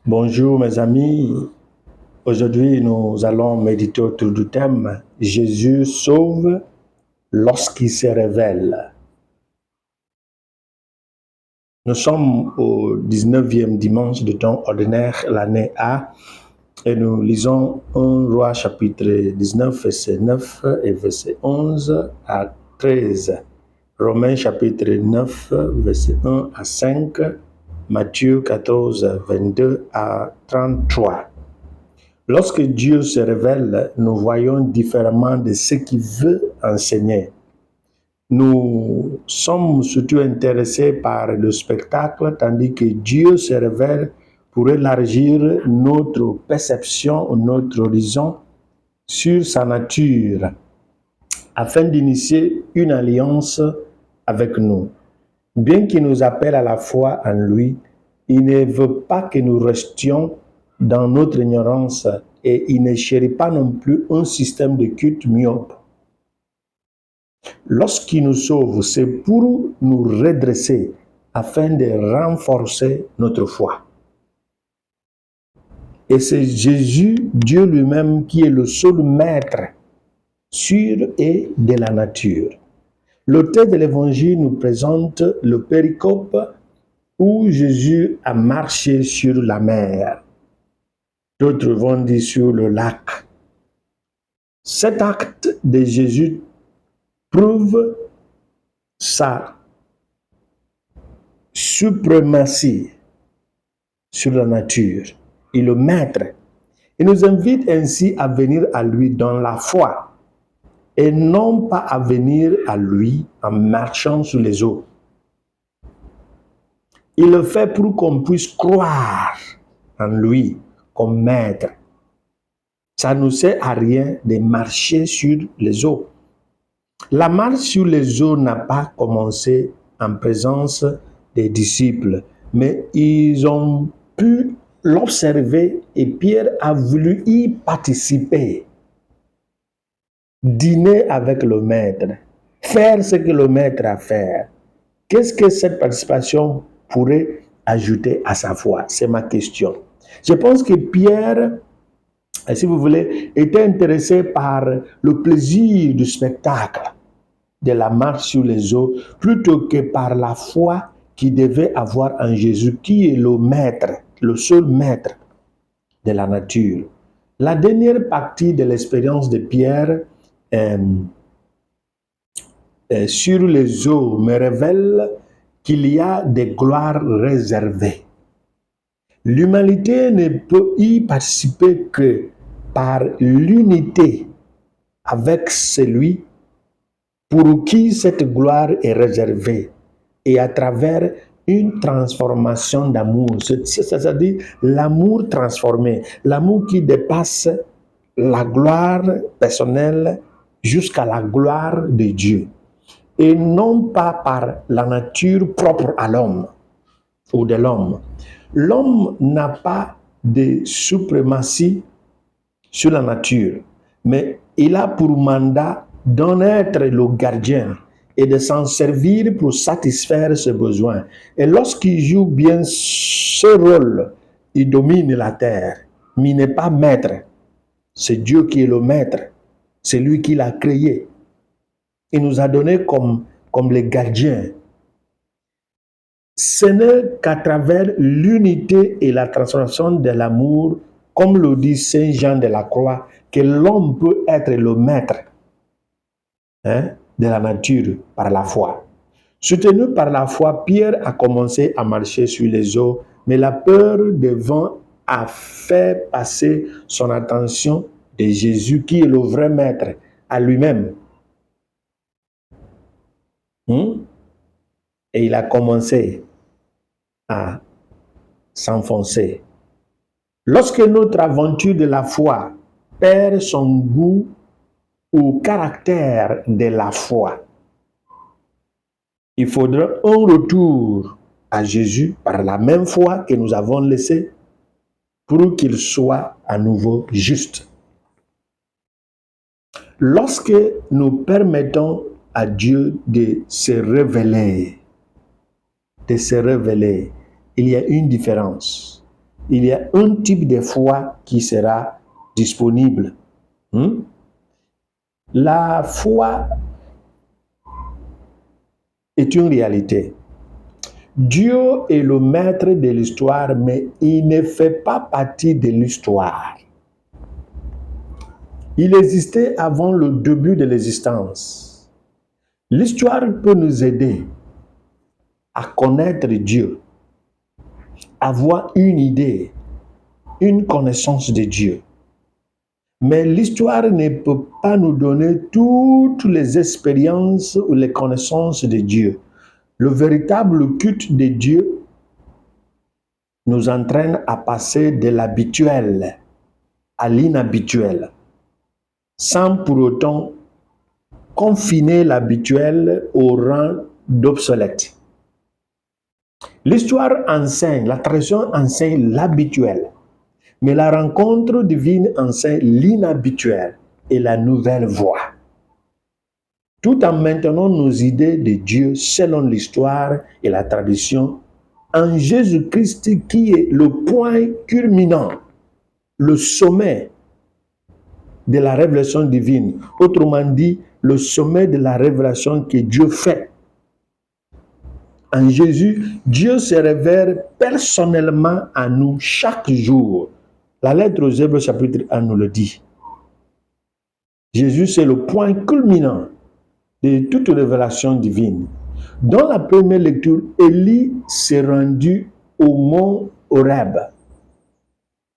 Bonjour mes amis, aujourd'hui nous allons méditer autour du thème Jésus sauve lorsqu'il se révèle. Nous sommes au 19e dimanche du temps ordinaire, l'année A, et nous lisons 1 Roi chapitre 19, verset 9 et verset 11 à 13. Romains chapitre 9, verset 1 à 5, Matthieu 14, 22 à 33. Lorsque Dieu se révèle, nous voyons différemment de ce qu'il veut enseigner. Nous sommes surtout intéressés par le spectacle, tandis que Dieu se révèle pour élargir notre perception, notre horizon sur sa nature, afin d'initier une alliance avec nous. Bien qu'il nous appelle à la foi en lui, il ne veut pas que nous restions dans notre ignorance et il ne chérit pas non plus un système de culte myope. Lorsqu'il nous sauve, c'est pour nous redresser afin de renforcer notre foi. Et c'est Jésus, Dieu lui-même, qui est le seul maître sur et de la nature. L'auteur de l'Évangile nous présente le péricope où Jésus a marché sur la mer. D'autres vont dire sur le lac. Cet acte de Jésus prouve sa suprématie sur la nature. Il est le maître. Il nous invite ainsi à venir à lui dans la foi et non pas à venir à lui en marchant sur les eaux. Il le fait pour qu'on puisse croire en lui comme maître. Ça ne nous sert à rien de marcher sur les eaux. La marche sur les eaux n'a pas commencé en présence des disciples, mais ils ont pu l'observer et Pierre a voulu y participer. Dîner avec le maître, faire ce que le maître a fait. Qu'est-ce que cette participation pourrait ajouter à sa foi? C'est ma question. Je pense que Pierre, si vous voulez, était intéressé par le plaisir du spectacle, de la marche sur les eaux, plutôt que par la foi qu'il devait avoir en Jésus, qui est le maître, le seul maître de la nature. La dernière partie de l'expérience de Pierre sur les eaux me révèle qu'il y a des gloires réservées. L'humanité ne peut y participer que par l'unité avec celui pour qui cette gloire est réservée et à travers une transformation d'amour, c'est-à-dire l'amour transformé, l'amour qui dépasse la gloire personnelle jusqu'à la gloire de Dieu et non pas par la nature propre à l'homme ou de l'homme. L'homme n'a pas de suprématie sur la nature, mais il a pour mandat d'en être le gardien et de s'en servir pour satisfaire ses besoins. Et lorsqu'il joue bien ce rôle, il domine la terre, mais il n'est pas maître. C'est Dieu qui est le maître, c'est lui qui l'a créé. Il nous a donné comme les gardiens. Ce n'est qu'à travers l'unité et la transformation de l'amour, comme le dit Saint Jean de la Croix, que l'homme peut être le maître de la nature par la foi. Soutenu par la foi, Pierre a commencé à marcher sur les eaux, mais la peur devant a fait passer son attention de Jésus, qui est le vrai maître, à lui-même. Et il a commencé à s'enfoncer. Lorsque notre aventure de la foi perd son goût au caractère de la foi, il faudra un retour à Jésus par la même foi que nous avons laissée pour qu'il soit à nouveau juste. Lorsque nous permettons à Dieu de se révéler, il y a une différence. il y a un type de foi qui sera disponible. La foi est une réalité. Dieu est le maître de l'histoire, mais il ne fait pas partie de l'histoire. Il existait avant le début de l'existence. L'histoire peut nous aider à connaître Dieu, avoir une idée, une connaissance de Dieu. Mais l'histoire ne peut pas nous donner toutes les expériences ou les connaissances de Dieu. Le véritable culte de Dieu nous entraîne à passer de l'habituel à l'inhabituel, sans pour autant confiner l'habituel au rang d'obsolète. L'histoire enseigne, la tradition enseigne l'habituel, mais la rencontre divine enseigne l'inhabituel et la nouvelle voie. Tout en maintenant nos idées de Dieu selon l'histoire et la tradition, en Jésus-Christ qui est le point culminant, le sommet de la révélation divine. Autrement dit, le sommet de la révélation que Dieu fait. En Jésus, Dieu se révèle personnellement à nous chaque jour. La lettre aux Hébreux chapitre 1 nous le dit. Jésus, c'est le point culminant de toute révélation divine. Dans la première lecture, Élie s'est rendu au mont Horeb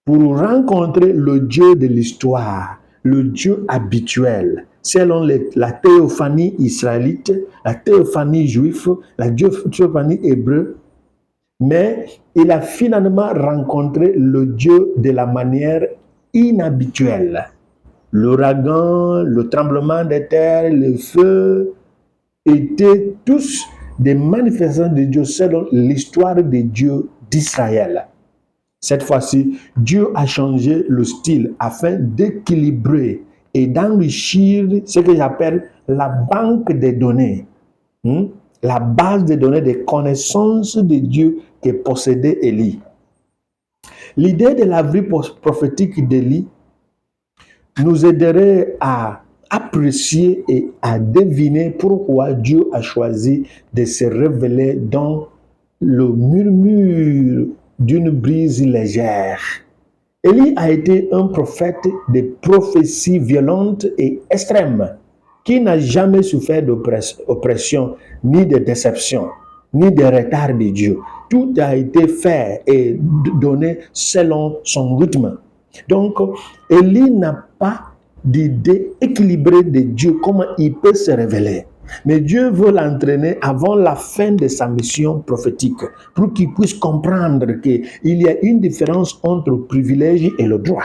pour rencontrer le Dieu de l'histoire, le Dieu habituel, selon la théophanie israélite, la théophanie juive, la théophanie hébreu. Mais il a finalement rencontré le Dieu de la manière inhabituelle. L'ouragan, le tremblement de terre, le feu étaient tous des manifestations de Dieu selon l'histoire de Dieu d'Israël. Cette fois-ci, Dieu a changé le style afin d'équilibrer et d'enrichir ce que j'appelle la banque des données, la base des données des connaissances de Dieu que possédait Élie. L'idée de la vie prophétique d'Élie nous aiderait à apprécier et à deviner pourquoi Dieu a choisi de se révéler dans le murmure d'une brise légère. Élie a été un prophète de prophéties violentes et extrêmes qui n'a jamais souffert d'oppression, ni de déception, ni de retard de Dieu. Tout a été fait et donné selon son rythme. Donc, Élie n'a pas d'idée équilibrée de Dieu, comment il peut se révéler. Mais Dieu veut l'entraîner avant la fin de sa mission prophétique pour qu'il puisse comprendre qu'il y a une différence entre le privilège et le droit.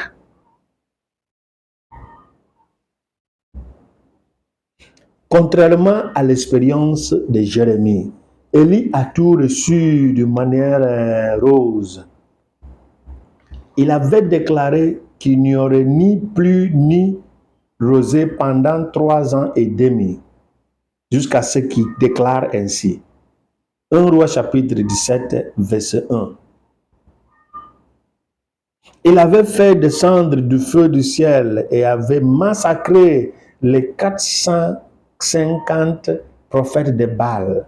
Contrairement à l'expérience de Jérémie, Élie a tout reçu de manière rose. Il avait déclaré qu'il n'y aurait ni pluie ni rosée pendant 3 ans et demi, jusqu'à ce qu'il déclare ainsi. 1 Roi chapitre 17, verset 1. Il avait fait descendre du feu du ciel et avait massacré les 450 prophètes de Baal.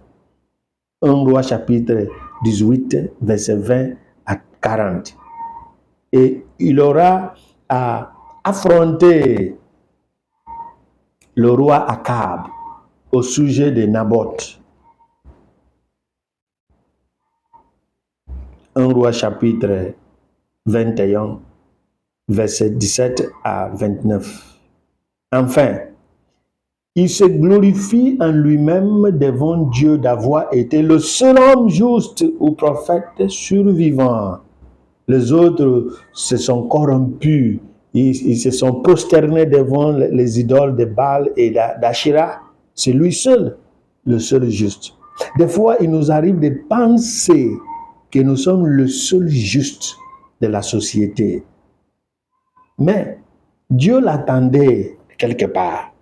1 Roi chapitre 18, verset 20 à 40. Et il aura à affronter le roi Akab au sujet de Naboth. 1 Roi chapitre 21, verset 17 à 29. Enfin, il se glorifie en lui-même devant Dieu d'avoir été le seul homme juste ou prophète survivant. Les autres se sont corrompus, ils se sont prosternés devant les idoles de Baal et d'Ashira. C'est lui seul, le seul juste. Des fois, il nous arrive de penser que nous sommes le seul juste de la société. Mais Dieu l'attendait quelque part.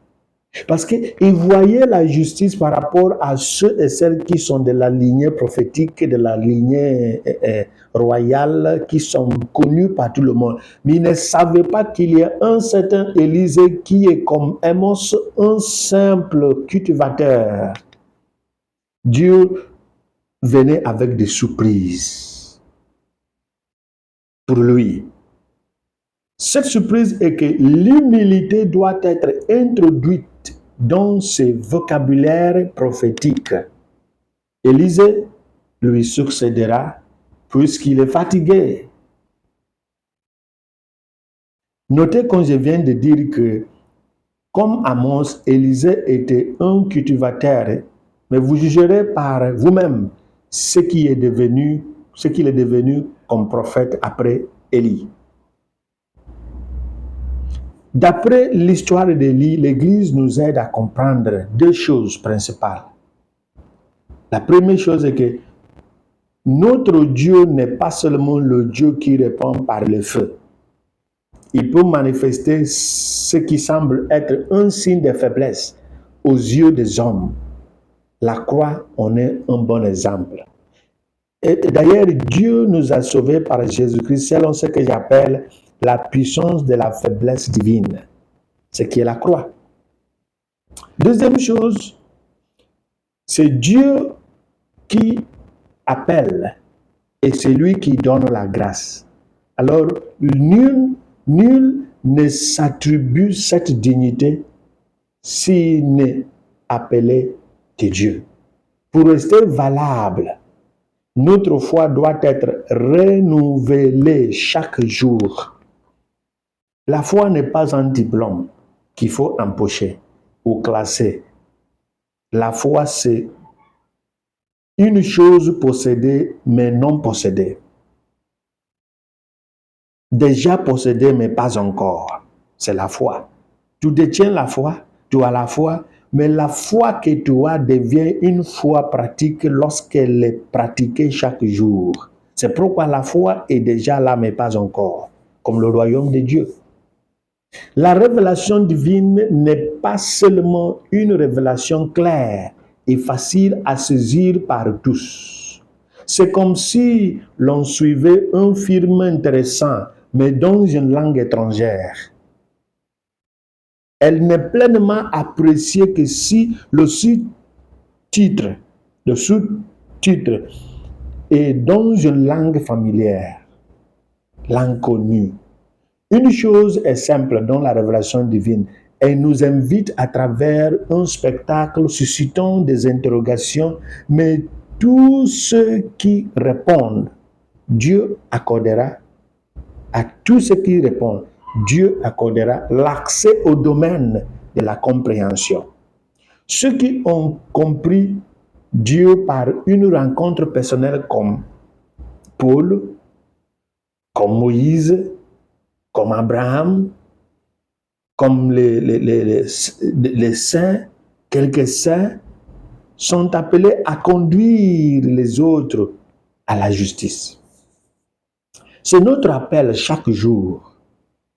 Parce qu'il voyait la justice par rapport à ceux et celles qui sont de la lignée prophétique, de la lignée royale, qui sont connus par tout le monde. Mais il ne savait pas qu'il y a un certain Élisée qui est comme Amos, un simple cultivateur. Dieu venait avec des surprises pour lui. Cette surprise est que l'humilité doit être introduite dans ses vocabulaires prophétiques. Élisée lui succédera puisqu'il est fatigué. Notez quand je viens de dire que, comme Amos, Élisée était un cultivateur, mais vous jugerez par vous-même ce qu'il est devenu comme prophète après Élie. D'après l'histoire d'Élie, l'Église nous aide à comprendre deux choses principales. La première chose est que notre Dieu n'est pas seulement le Dieu qui répond par le feu. Il peut manifester ce qui semble être un signe de faiblesse aux yeux des hommes. La croix en est un bon exemple. Et d'ailleurs, Dieu nous a sauvés par Jésus-Christ selon ce que j'appelle la puissance de la faiblesse divine, ce qui est la croix. Deuxième chose, c'est Dieu qui appelle et c'est lui qui donne la grâce. Alors, nul ne s'attribue cette dignité s'il n'est appelé de Dieu. Pour rester valable, notre foi doit être renouvelée chaque jour. La foi n'est pas un diplôme qu'il faut empocher ou classer. La foi, c'est une chose possédée mais non possédée. Déjà possédée mais pas encore. C'est la foi. Tu détiens la foi, tu as la foi, mais la foi que tu as devient une foi pratique lorsqu'elle est pratiquée chaque jour. C'est pourquoi la foi est déjà là mais pas encore, comme le royaume de Dieu. La révélation divine n'est pas seulement une révélation claire et facile à saisir par tous. C'est comme si l'on suivait un film intéressant, mais dans une langue étrangère. Elle n'est pleinement appréciée que si le sous-titre est dans une langue familière, langue connue. Une chose est simple dans la révélation divine. Elle nous invite à travers un spectacle suscitant des interrogations, mais tous ceux qui répondent, Dieu accordera à tous ceux qui répondent, Dieu accordera l'accès au domaine de la compréhension. Ceux qui ont compris Dieu par une rencontre personnelle comme Paul, comme Moïse, comme Abraham, comme les saints, quelques saints, sont appelés à conduire les autres à la justice. C'est notre appel chaque jour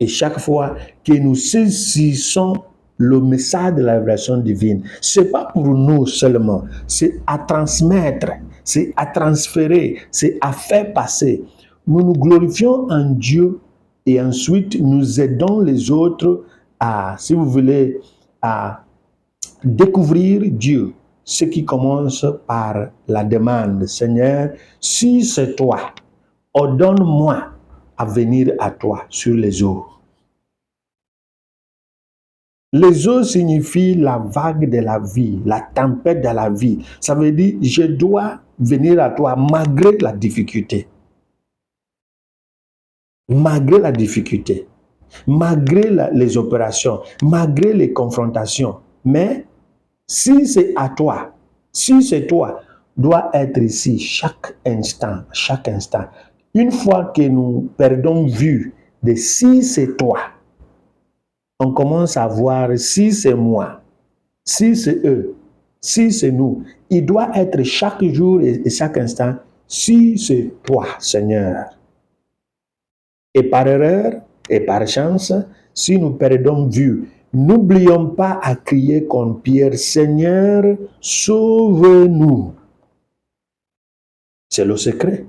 et chaque fois que nous saisissons le message de la révélation divine. Ce n'est pas pour nous seulement, c'est à transmettre, c'est à transférer, c'est à faire passer. Nous nous glorifions en Dieu et ensuite nous aidons les autres à, si vous voulez, à découvrir Dieu. Ce qui commence par la demande, Seigneur, si c'est toi, ordonne-moi à venir à toi sur les eaux. Les eaux signifient la vague de la vie, la tempête de la vie. Ça veut dire, je dois venir à toi malgré la difficulté. Malgré la difficulté, malgré les opérations, malgré les confrontations. Mais si c'est à toi, si c'est toi, doit être ici chaque instant, chaque instant. Une fois que nous perdons vue de si c'est toi, on commence à voir si c'est moi, si c'est eux, si c'est nous. Il doit être chaque jour et chaque instant, si c'est toi, Seigneur. Et par erreur et par chance, si nous perdons vue N'oublions pas à crier comme Pierre, Seigneur, sauve-nous. C'est le secret.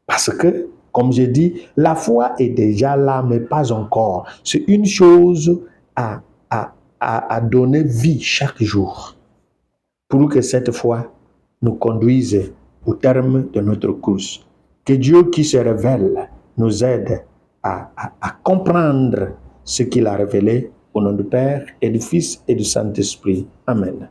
Parce que, comme j'ai dit, la foi est déjà là, mais pas encore. C'est une chose à donner vie chaque jour pour que cette foi nous conduise au terme de notre course. Que Dieu qui se révèle nous aide à comprendre ce qu'il a révélé au nom du Père et du Fils et du Saint-Esprit. Amen.